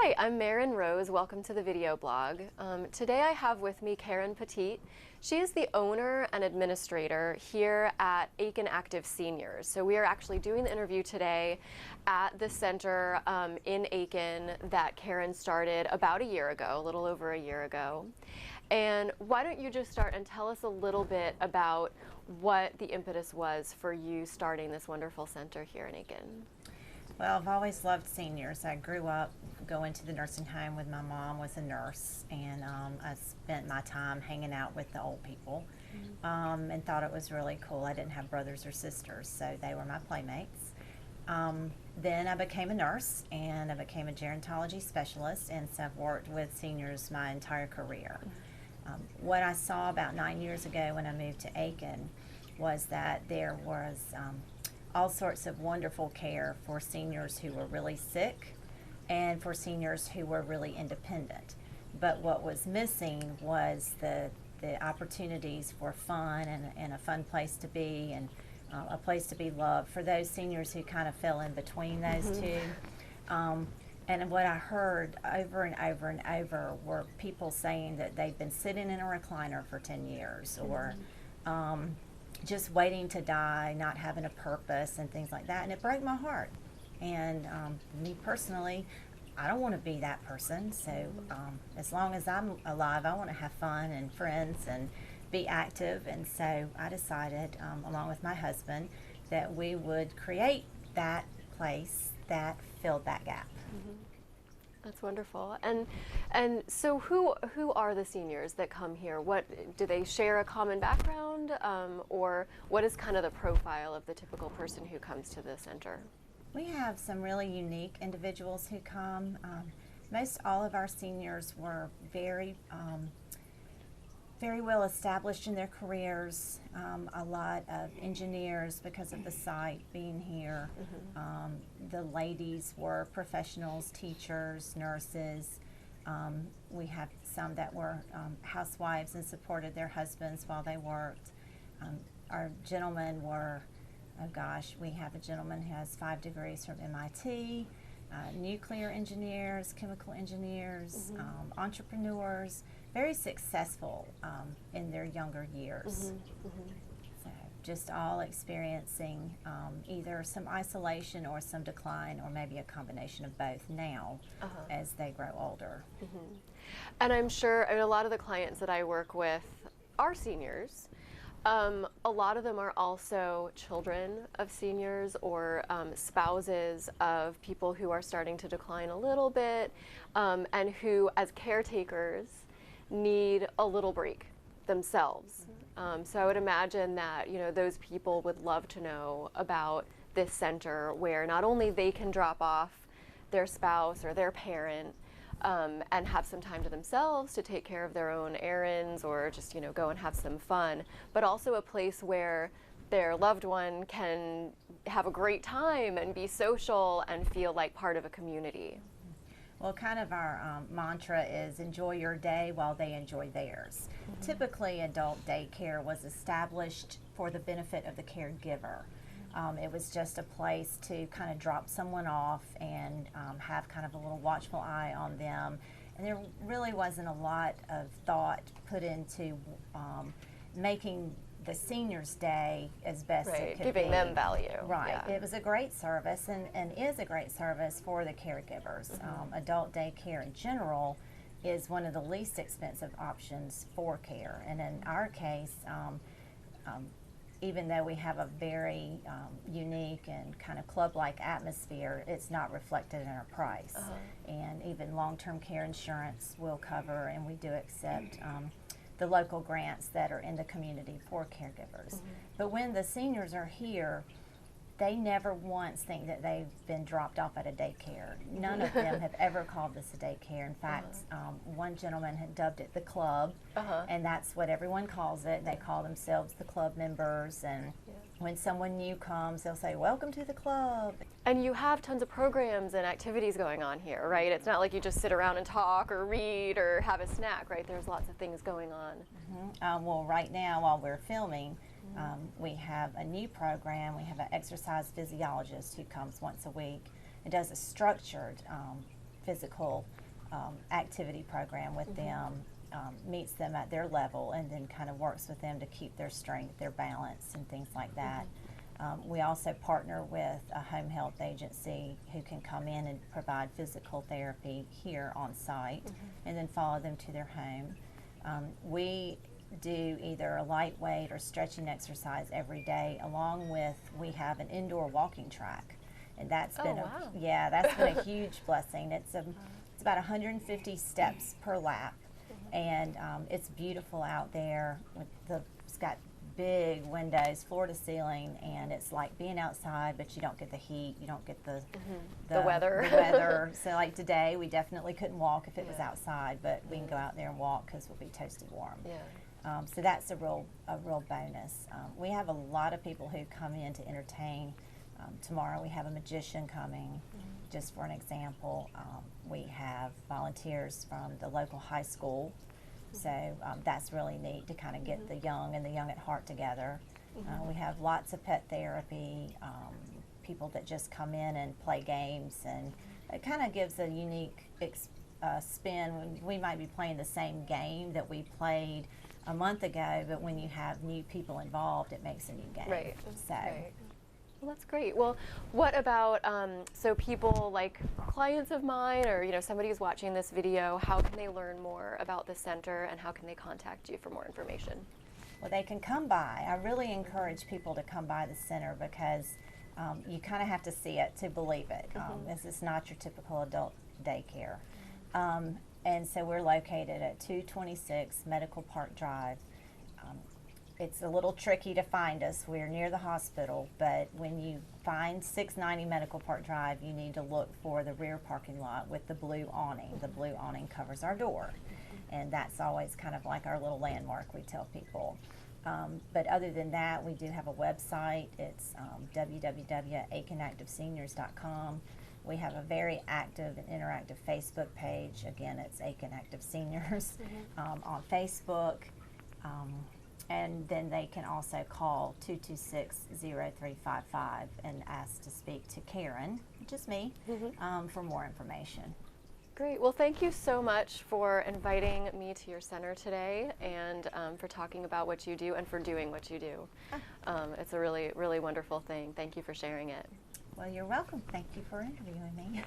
Hi, I'm Marin Rose. Welcome to the video blog. Today I have with me Karen Petit. She is the owner and administrator here at Aiken Active Seniors. So we are actually doing the interview today at the center in Aiken that Karen started about a year ago, a little over a year ago. And why don't you just start and tell us a little bit about what the impetus was for you starting this wonderful center here in Aiken? Well, I've always loved seniors. I grew up going to the nursing home with my mom was a nurse, and I spent my time hanging out with the old people and thought it was really cool. I didn't have brothers or sisters, so they were my playmates. Then I became a nurse, and I became a gerontology specialist, and so I've worked with seniors my entire career. What I saw about 9 years ago when I moved to Aiken was that there was all sorts of wonderful care for seniors who were really sick and for seniors who were really independent. But what was missing was the opportunities for fun and a fun place to be and a place to be loved for those seniors who kind of fell in between those two. And what I heard over and over and over were people saying that they'd been sitting in a recliner for 10 years or just waiting to die, not having a purpose and things like that, and it broke my heart. And me personally, I don't want to be that person, so as long as I'm alive, I want to have fun and friends and be active, and so I decided, along with my husband, that we would create that place that filled that gap. That's wonderful. And so who are the seniors that come here? What do they share a common background, or what is kind of the profile of the typical person who comes to the center? We have some really unique individuals who come. Most all of our seniors were very well established in their careers. A lot of engineers because of the site being here. The ladies were professionals, teachers, nurses. We have some that were housewives and supported their husbands while they worked. Our gentlemen were, oh gosh, we have a gentleman who has 5 degrees from MIT, nuclear engineers, chemical engineers, entrepreneurs, very successful in their younger years. So just all experiencing either some isolation or some decline, or maybe a combination of both now as they grow older. And I'm sure, I mean, a lot of the clients that I work with are seniors. A lot of them are also children of seniors or spouses of people who are starting to decline a little bit, and who, as caretakers, need a little break themselves. So I would imagine that, you know, those people would love to know about this center where not only they can drop off their spouse or their parent and have some time to themselves to take care of their own errands or just, you know, go and have some fun, but also a place where their loved one can have a great time and be social and feel like part of a community. Well, kind of our mantra is enjoy your day while they enjoy theirs. Typically, adult daycare was established for the benefit of the caregiver. It was just a place to kind of drop someone off and have kind of a little watchful eye on them. And there really wasn't a lot of thought put into making the seniors' day as best it could be. Giving them value. Right. Yeah. It was a great service and is a great service for the caregivers. Adult daycare in general is one of the least expensive options for care. And in our case, even though we have a very unique and kind of club-like atmosphere, it's not reflected in our price. And even long-term care insurance will cover, and we do accept the local grants that are in the community for caregivers. But when the seniors are here, they never once think that they've been dropped off at a daycare. None of them have ever called this a daycare. In fact, one gentleman had dubbed it the club, and that's what everyone calls it. They call themselves the club members, and when someone new comes, they'll say, "Welcome to the club." And you have tons of programs and activities going on here, right? It's not like you just sit around and talk or read or have a snack, right? There's lots of things going on. Well, right now, while we're filming, we have a new program. We have an exercise physiologist who comes once a week and does a structured physical activity program with them, meets them at their level, and then kind of works with them to keep their strength, their balance, and things like that. We also partner with a home health agency who can come in and provide physical therapy here on site, and then follow them to their home. We do either a lightweight or stretching exercise every day, along with, we have an indoor walking track, and that's been that's been a huge blessing. It's about 150 steps per lap, and it's beautiful out there. It's got big windows, floor to ceiling, and it's like being outside, but you don't get the heat, you don't get the weather. The weather. So like today, we definitely couldn't walk if it was outside, but we can go out there and walk because we'll be toasty warm. So that's a real bonus. We have a lot of people who come in to entertain. Tomorrow we have a magician coming, just for an example. We have volunteers from the local high school. So that's really neat to kind of get the young and the young at heart together. We have lots of pet therapy, people that just come in and play games, and it kind of gives a unique spin. We might be playing the same game that we played a month ago, but when you have new people involved, it makes a new game. Right. So. Right. Well, that's great. Well, what about, so people like clients of mine, or somebody who's watching this video, how can they learn more about the center, and how can they contact you for more information? Well, they can come by. I really encourage people to come by the center, because you kind of have to see it to believe it. This is not your typical adult daycare. And so we're located at 226 Medical Park Drive. It's a little tricky to find us. We're near the hospital, but when you find 690 Medical Park Drive, you need to look for the rear parking lot with the blue awning. The blue awning covers our door, and that's always kind of like our little landmark, we tell people. But other than that, we do have a website. It's www.aikenactiveseniors.com. We have a very active and interactive Facebook page. Again, it's Aiken Active Seniors on Facebook. And then they can also call 226-0355 and ask to speak to Karen, which is me, for more information. Great. Well, thank you so much for inviting me to your center today, and for talking about what you do and for doing what you do. It's a really, really wonderful thing. Thank you for sharing it. Well, you're welcome. Thank you for interviewing me.